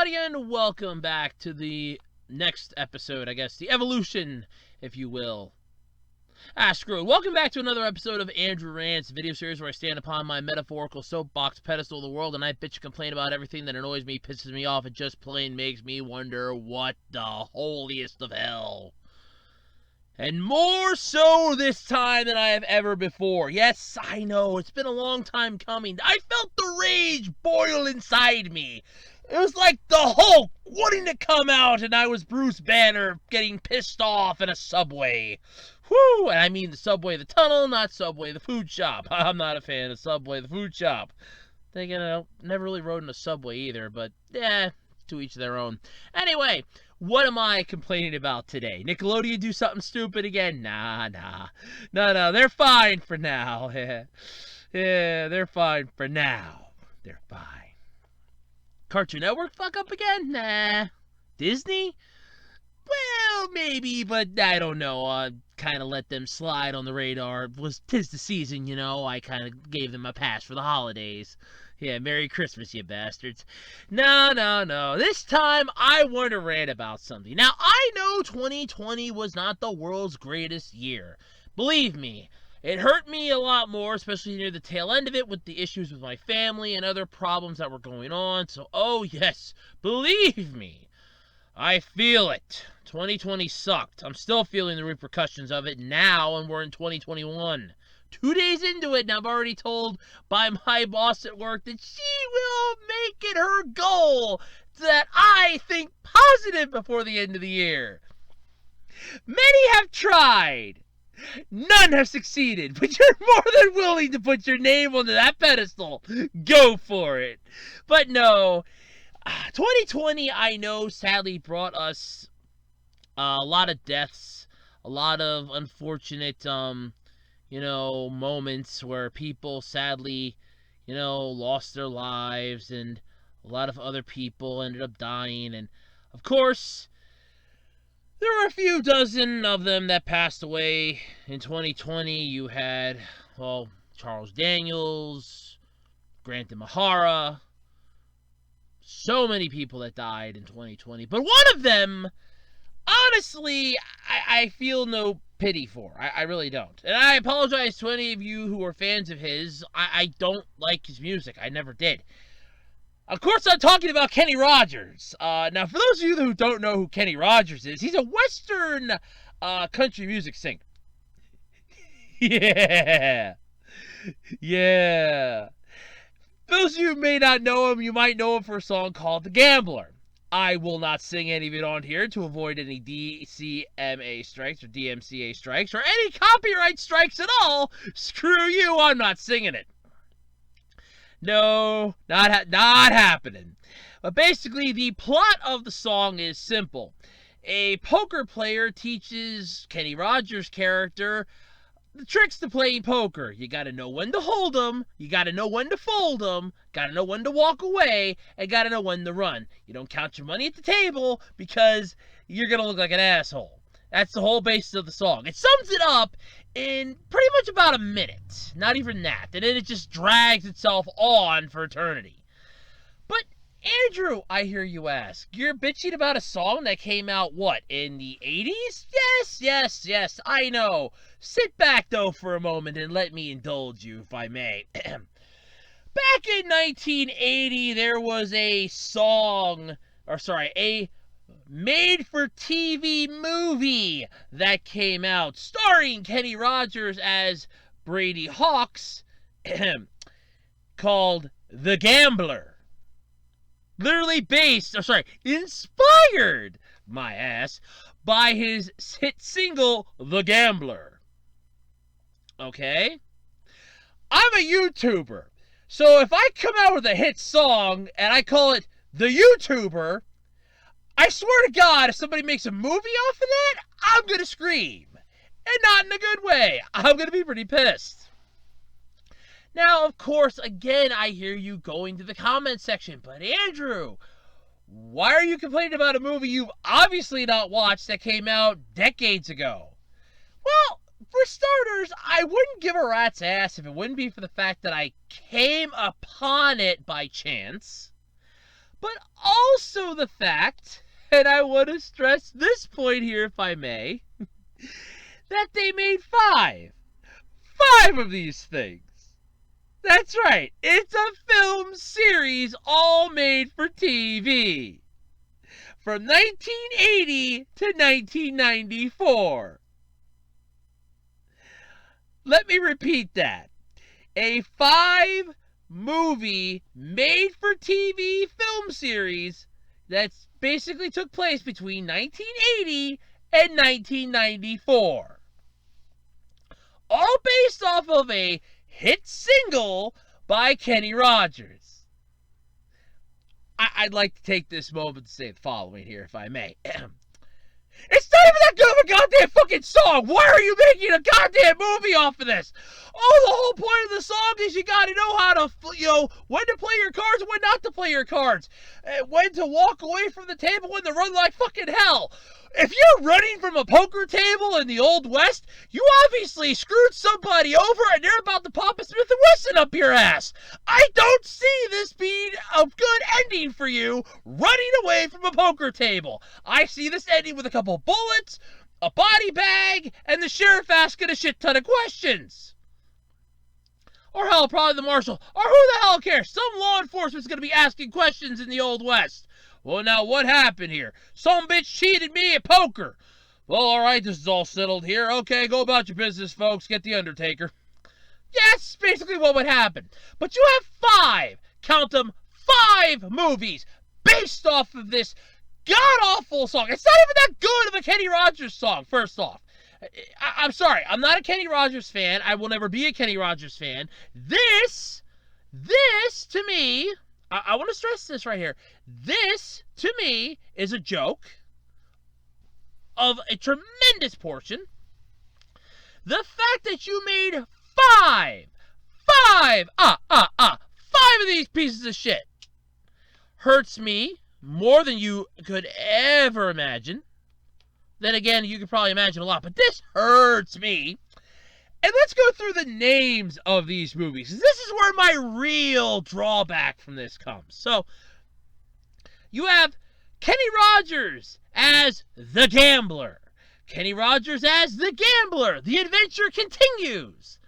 everybody, and welcome back to the next episode, I guess, the evolution, if you will. Screw it. Welcome back to another episode of Andrew Rants, video series where I stand upon my metaphorical soapbox pedestal of the world and I bitch and complain about everything that annoys me, pisses me off, and just plain makes me wonder what the holiest of hell. And more so this time than I have ever before. Yes, I know, it's been a long time coming. I felt the rage boil inside me. It was like the Hulk wanting to come out, and I was Bruce Banner getting pissed off in a subway. Whew! And I mean the subway, the tunnel, not subway, the food shop. I'm not a fan of subway, the food shop. Thinking I never really rode in a subway either, but to each their own. Anyway, what am I complaining about today? Nickelodeon do something stupid again? Nah. No, they're fine for now. Yeah, they're fine for now. They're fine. Cartoon Network fuck up again? Nah. Disney? Well, maybe, but I don't know. Kind of let them slide on the radar. Tis the season, you know. I kind of gave them a pass for the holidays. Yeah, Merry Christmas, you bastards. No. This time, I want to rant about something. Now, I know 2020 was not the world's greatest year. Believe me, it hurt me a lot more, especially near the tail end of it with the issues with my family and other problems that were going on. So, oh yes, believe me, I feel it. 2020 sucked. I'm still feeling the repercussions of it now, and we're in 2021. 2 days into it, and I'm already told by my boss at work that she will make it her goal that I think positive before the end of the year. Many have tried. None have succeeded, but you're more than willing to put your name onto that pedestal. Go for it. But no, 2020, I know, sadly brought us a lot of deaths, a lot of unfortunate, moments where people sadly, lost their lives, and a lot of other people ended up dying. And of course, there were a few dozen of them that passed away in 2020. You had, Charles Daniels, Grant Imahara, so many people that died in 2020. But one of them, honestly, I feel no pity for. I really don't. And I apologize to any of you who are fans of his. I don't like his music. I never did. Of course, I'm talking about Kenny Rogers. Now, for those of you who don't know who Kenny Rogers is, he's a Western country music singer. Yeah. Those of you who may not know him, you might know him for a song called The Gambler. I will not sing any of it on here to avoid any DCMA strikes or DMCA strikes or any copyright strikes at all. Screw you, I'm not singing it. No, not happening. But basically, the plot of the song is simple. A poker player teaches Kenny Rogers' character the tricks to playing poker. You gotta know when to hold 'em, you gotta know when to fold 'em, gotta know when to walk away, and gotta know when to run. You don't count your money at the table because you're gonna look like an asshole. That's the whole basis of the song. It sums it up in pretty much about a minute. Not even that. And then it just drags itself on for eternity. But, Andrew, I hear you ask, you're bitching about a song that came out, in the 80s? Yes, I know. Sit back, though, for a moment and let me indulge you, if I may. Back in 1980, there was a made-for-TV movie that came out starring Kenny Rogers as Brady Hawks called The Gambler. Literally inspired, my ass, by his hit single, The Gambler. Okay? I'm a YouTuber, so if I come out with a hit song and I call it The YouTuber, I swear to God, if somebody makes a movie off of that, I'm gonna scream. And not in a good way. I'm gonna be pretty pissed. Now, of course, again, I hear you going to the comment section, but Andrew, why are you complaining about a movie you've obviously not watched that came out decades ago? Well, for starters, I wouldn't give a rat's ass if it wouldn't be for the fact that I came upon it by chance. but also the fact, and I want to stress this point here if I may, that they made 5 of these things. That's right, it's a film series all made for TV. From 1980 to 1994. Let me repeat that. A 5-movie made-for-TV film series that basically took place between 1980 and 1994. All based off of a hit single by Kenny Rogers. I'd like to take this moment to say the following here, if I may. It's not even that good of a goddamn fucking song! Why are you making a goddamn movie off of this? Oh, the whole point of the song is you gotta know how to, when to play your cards and when not to play your cards. When to walk away from the table, when to run like fucking hell. If you're running from a poker table in the Old West, you obviously screwed somebody over and they're about to pop a Smith & Wesson up your ass. I don't see this being a good ending for you, running away from a poker table. I see this ending with a couple bullets, a body bag, and the sheriff asking a shit ton of questions. Or hell, probably the marshal. Or who the hell cares? Some law enforcement's going to be asking questions in the Old West. Well, now, what happened here? Some bitch cheated me at poker. Well, all right, this is all settled here. Okay, go about your business, folks. Get the Undertaker. Yeah, that's basically what would happen. But you have 5, count them, 5 movies based off of this god-awful song. It's not even that good of a Kenny Rogers song, first off. I'm sorry, I'm not a Kenny Rogers fan. I will never be a Kenny Rogers fan. This, to me, I want to stress this right here. This, to me, is a joke of a tremendous portion. The fact that you made 5 of these pieces of shit hurts me more than you could ever imagine. Then again, you could probably imagine a lot, but this hurts me. And let's go through the names of these movies. This is where my real drawback from this comes. So, you have Kenny Rogers as the Gambler. Kenny Rogers as the Gambler. The Adventure Continues.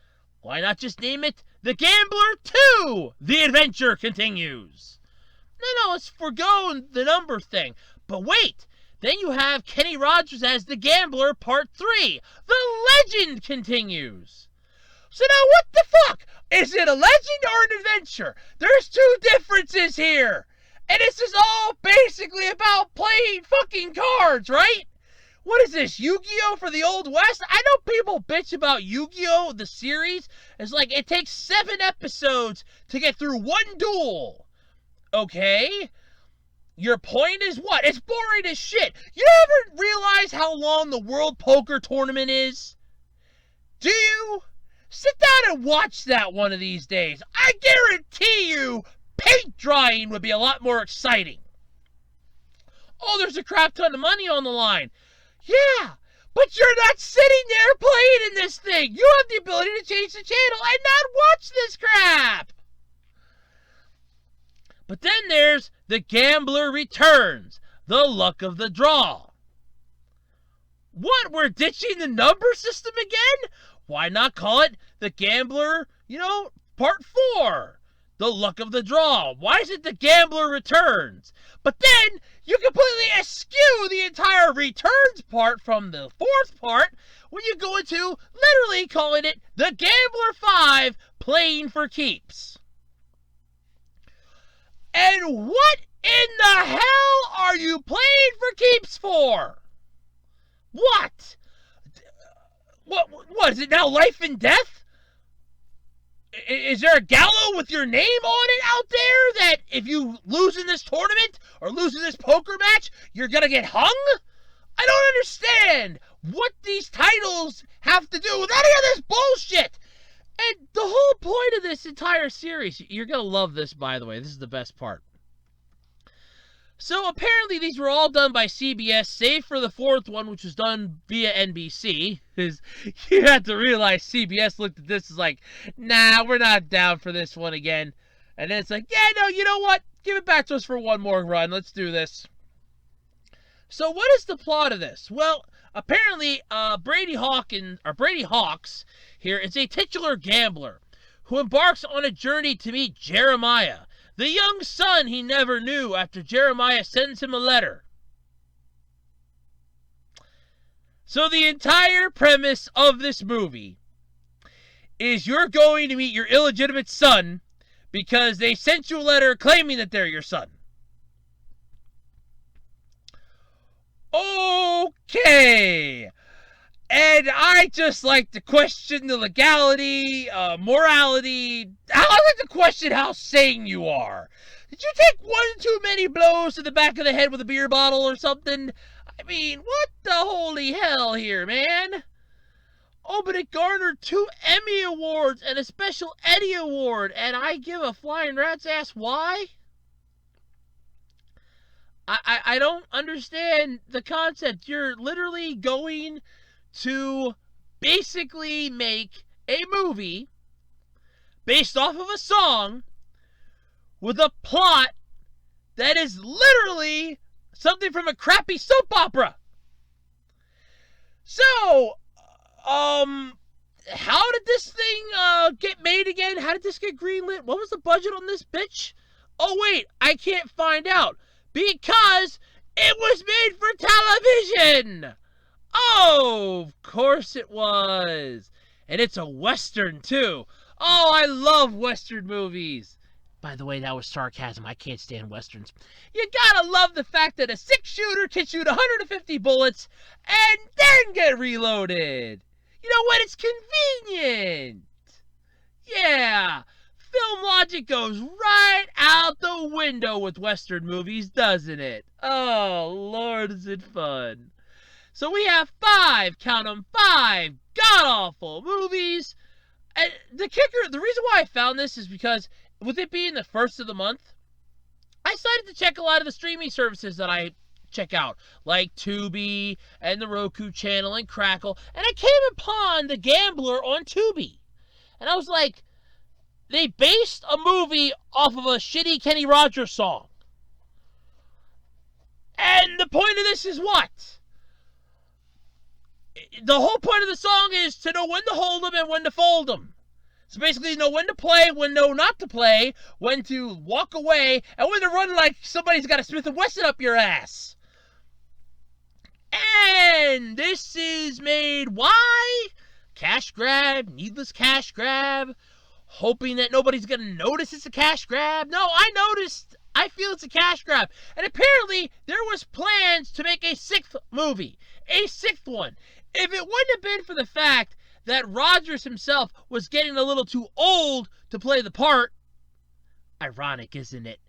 Why not just name it The Gambler 2? The Adventure Continues. No, let's forgo the number thing. But wait. Then you have Kenny Rogers as the Gambler Part 3. The Legend Continues. So now what the fuck? Is it a legend or an adventure? There's 2 differences here. And this is all basically about playing fucking cards, right? What is this, Yu-Gi-Oh! For the Old West? I know people bitch about Yu-Gi-Oh! The series. It's like it takes 7 episodes to get through 1 duel. Okay? Your point is what? It's boring as shit. You ever realize how long the World Poker Tournament is? Do you? Sit down and watch that one of these days. I guarantee you, paint drying would be a lot more exciting. Oh, there's a crap ton of money on the line. Yeah, but you're not sitting there playing in this thing. You have the ability to change the channel and not watch this crap. But then there's The Gambler Returns, The Luck of the Draw. What, we're ditching the number system again? Why not call it The Gambler, Part 4, The Luck of the Draw? Why is it The Gambler Returns? But then you completely eschew the entire Returns part from the 4th part when you go into literally calling it The Gambler 5, Playing for Keeps. And what in the hell are you playing for keeps for? What? What is it now, life and death? Is there a gallows with your name on it out there that if you lose in this tournament or lose in this poker match, you're gonna get hung? I don't understand what these titles have to do with any of this bullshit. And the whole point of this entire series, you're going to love this, by the way. This is the best part. So apparently these were all done by CBS, save for the 4th one, which was done via NBC. Because you have to realize CBS looked at this as like, nah, we're not down for this one again. And then it's like, yeah, no, you know what? Give it back to us for one more run. Let's do this. So what is the plot of this? Well, apparently Brady Hawks here is a titular gambler who embarks on a journey to meet Jeremiah, the young son he never knew after Jeremiah sends him a letter. So the entire premise of this movie is you're going to meet your illegitimate son because they sent you a letter claiming that they're your son. Okay. And I just like to question the legality, morality. I like to question how sane you are. Did you take one too many blows to the back of the head with a beer bottle or something? I mean, what the holy hell here, man? Oh, but it garnered 2 Emmy Awards and a special Eddie Award, and I give a flying rat's ass why? I don't understand the concept. You're literally going to basically make a movie based off of a song with a plot that is literally something from a crappy soap opera. So, how did this thing get made again? How did this get greenlit? What was the budget on this bitch? Oh wait, I can't find out. Because it was made for television! Oh, of course it was. And it's a Western, too. Oh, I love Western movies. By the way, that was sarcasm. I can't stand Westerns. You gotta love the fact that a 6-shooter can shoot 150 bullets and then get reloaded. You know, when it's convenient. Yeah. Film logic goes right out the window with Western movies, doesn't it? Oh, Lord, is it fun. So we have 5, count 'em, 5 god-awful movies. And the reason why I found this is because with it being the first of the month, I decided to check a lot of the streaming services that I check out, like Tubi and the Roku channel and Crackle, and I came upon The Gambler on Tubi. And I was like, they based a movie off of a shitty Kenny Rogers song. And the point of this is what? The whole point of the song is to know when to hold them and when to fold them. So basically, know when to play, when not to play, when to walk away, and when to run like somebody's got a Smith & Wesson up your ass. And this is made, why? Cash grab, needless cash grab, hoping that nobody's going to notice it's a cash grab. No, I noticed. I feel it's a cash grab. And apparently, there was plans to make a 6th movie. A 6th one. If it wouldn't have been for the fact that Rogers himself was getting a little too old to play the part, ironic, isn't it?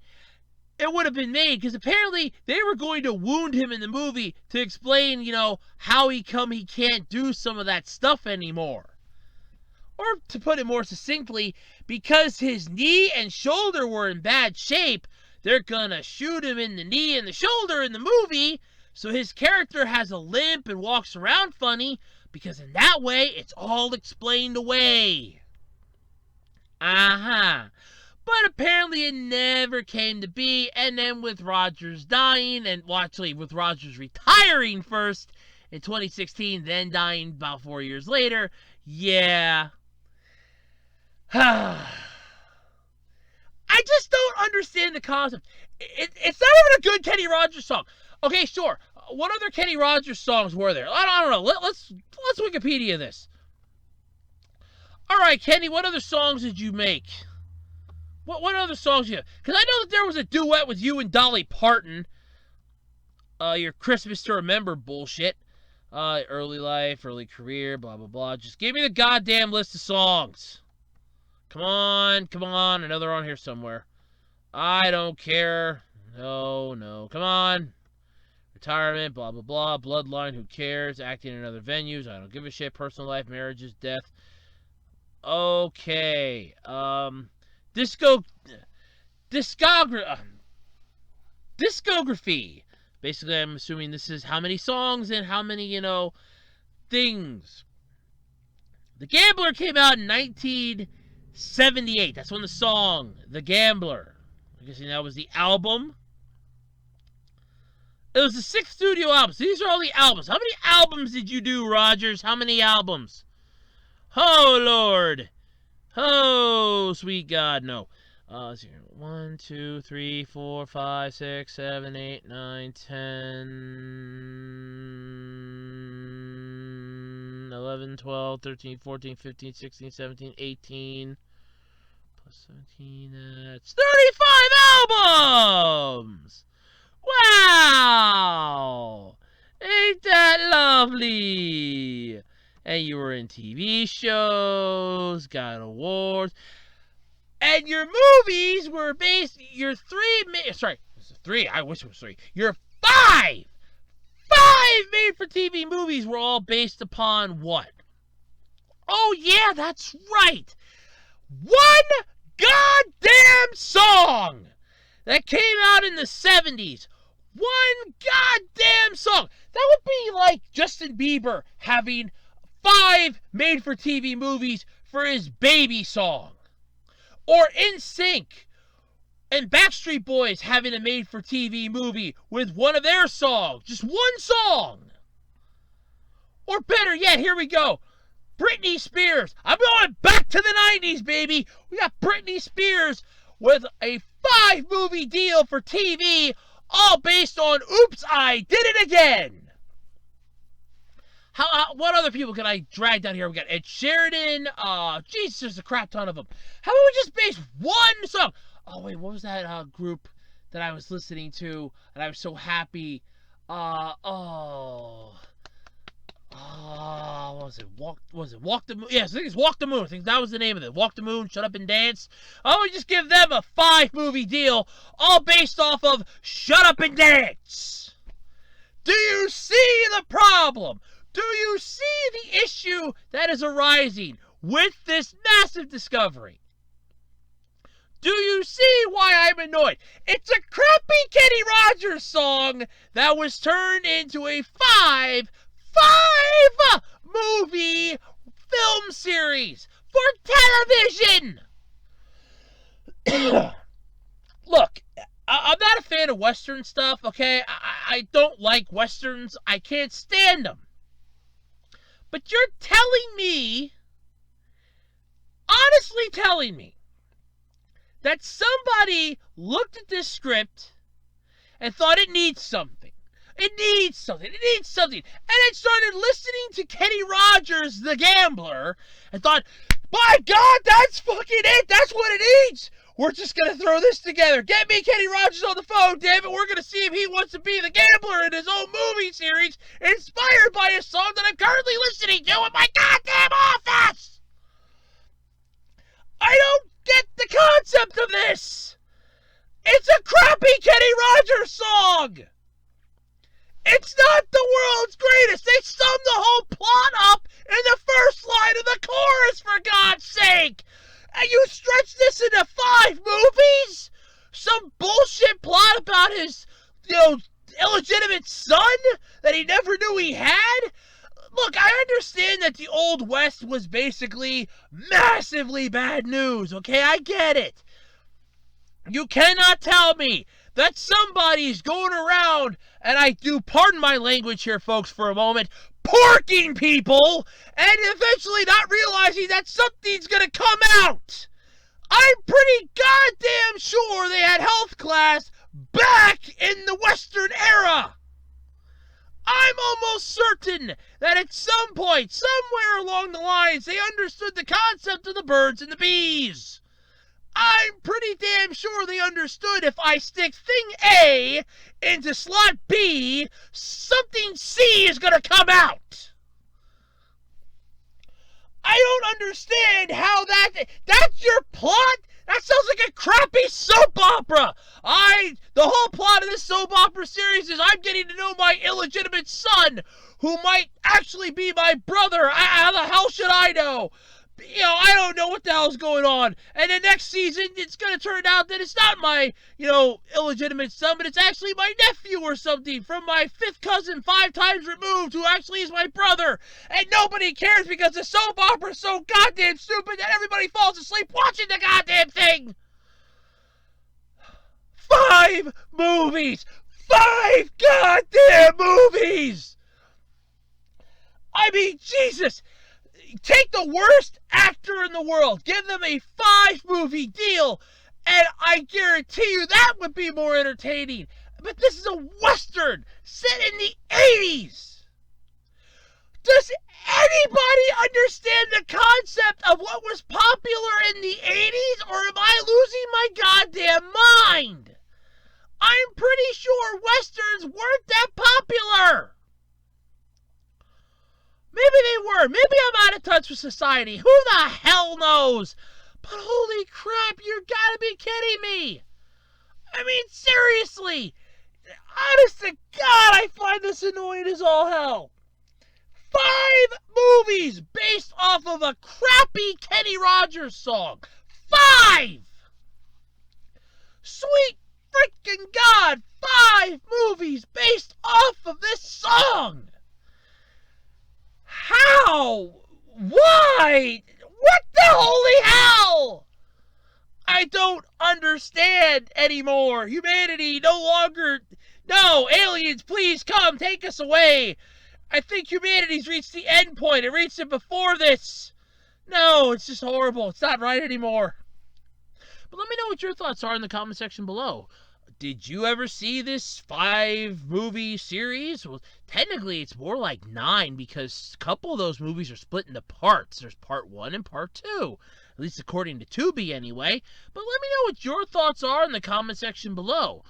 It would have been made, because apparently they were going to wound him in the movie to explain, how he can't do some of that stuff anymore. Or to put it more succinctly, because his knee and shoulder were in bad shape, they're gonna shoot him in the knee and the shoulder in the movie, so his character has a limp and walks around funny, because in that way, it's all explained away. But apparently it never came to be, and then with Rogers dying, with Rogers retiring first in 2016, then dying about 4 years later, yeah. I just don't understand the concept. It's not even a good Kenny Rogers song. Okay, sure. What other Kenny Rogers songs were there? I don't know. Let's Wikipedia this. All right, Kenny, what other songs did you make? What other songs you have? Because I know that there was a duet with you and Dolly Parton. Your Christmas to Remember bullshit. Early life, early career, blah, blah, blah. Just give me the goddamn list of songs. Come on. I know they're on here somewhere. I don't care. No. Come on. Retirement, blah, blah, blah. Bloodline, who cares? Acting in other venues, I don't give a shit. Personal life, marriages, death. Okay. Discography. Basically, I'm assuming this is how many songs and how many, things. The Gambler came out in 1978. That's when the song, The Gambler. I'm guessing that was the album. It was the 6 studio albums. These are all the albums. How many albums did you do, Rogers? How many albums? Oh, Lord. Oh, sweet God, no. 1, 2, 3, 4, 5, 6, 7, 8, 9, 10, 11, 12, 13, 14, 15, 16, 17, 18, plus 17, that's 35 albums! Wow! Ain't that lovely? And you were in TV shows, got awards, and your movies were based, your 3, sorry, was it 3? I wish it was 3. Your 5 made-for-TV movies were all based upon what? Oh yeah, that's right! One goddamn song that came out in the 70s. One goddamn song. That would be like Justin Bieber having 5 made-for-TV movies for his baby song. Or NSYNC and Backstreet Boys having a made-for-TV movie with one of their songs. Just one song. Or better yet, here we go. Britney Spears. I'm going back to the 90s, baby. We got Britney Spears with a 5-movie deal for TV, all based on Oops, I Did It Again. What other people can I drag down here? We got Ed Sheridan. Jesus, there's a crap ton of them. How about we just base one song? Oh, wait, what was that group that I was listening to and I was so happy? What was it? Walk the Moon? Yes, I think it's Walk the Moon. I think that was the name of it. Walk the Moon, Shut Up and Dance. I would just give them a 5-movie deal, all based off of Shut Up and Dance. Do you see the problem? Do you see the issue that is arising with this massive discovery? Do you see why I'm annoyed? It's a crappy Kenny Rogers song that was turned into a 5-movie film series for television. Look, I'm not a fan of Western stuff, okay? I don't like Westerns. I can't stand them. But you're telling me, honestly telling me, that somebody looked at this script and thought it needs something. It needs something. It needs something. And then started listening to Kenny Rogers, the gambler, and thought, my God, that's fucking it. That's what it needs. We're just going to throw this together. Get me Kenny Rogers on the phone, damn it. We're going to see if he wants to be the gambler in his own movie series inspired by a song that I'm currently listening to in my goddamn office. I don't get the concept of this. It's a crappy Kenny Rogers song. It's not the world's greatest. They summed the whole plot up in the first line of the chorus, for God's sake. And you stretch this into 5 movies? Some bullshit plot about his, illegitimate son that he never knew he had? Look, I understand that the Old West was basically massively bad news, okay? I get it. You cannot tell me that somebody's going around, and I do pardon my language here, folks, for a moment, porking people, and eventually not realizing that something's gonna come out. I'm pretty goddamn sure they had health class back in the Western era. I'm almost certain that at some point, somewhere along the lines, they understood the concept of the birds and the bees. I'm pretty damn sure they understood if I stick thing A into slot B, something C is going to come out. I don't understand how that's your plot? That sounds like a crappy soap opera. The whole plot of this soap opera series is I'm getting to know my illegitimate son, who might actually be my brother. How the hell should I know? I don't know what the hell's going on. And the next season, it's going to turn out that it's not my, illegitimate son, but it's actually my nephew or something from my 5th cousin 5 times removed who actually is my brother. And nobody cares because the soap opera is so goddamn stupid that everybody falls asleep watching the goddamn thing. 5 movies! 5 goddamn movies! I mean, Jesus! Take the worst actor in the world, give them a 5-movie deal, and I guarantee you that would be more entertaining. But this is a Western set in the 80s. Does anybody understand the concept of what was popular in the 80s, or am I losing my goddamn mind? I'm pretty sure Westerns weren't that popular. Maybe they were. Maybe I'm out of touch with society. Who the hell knows? But holy crap, you gotta be kidding me. I mean, seriously. Honest to God, I find this annoying as all hell. 5 movies based off of a crappy Kenny Rogers song. 5! Sweet freaking God, 5 movies based off of this song. How? Why? What the holy hell? I don't understand anymore. Humanity no longer... No, aliens, please come, take us away. I think humanity's reached the end point. It reached it before this. No, it's just horrible. It's not right anymore. But let me know what your thoughts are in the comment section below. Did you ever see this 5-movie series? Well, technically it's more like 9 because a couple of those movies are split into parts. There's part 1 and part 2. At least according to Tubi anyway. But let me know what your thoughts are in the comment section below.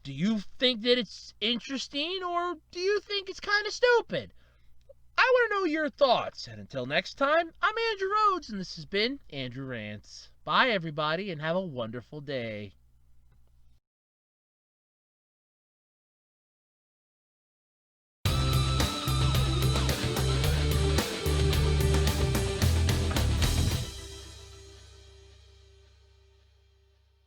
Do you think that it's interesting, or do you think it's kind of stupid? I want to know your thoughts. And until next time, I'm Andrew Rhodes, and this has been Andrew Rants. Bye, everybody, and have a wonderful day.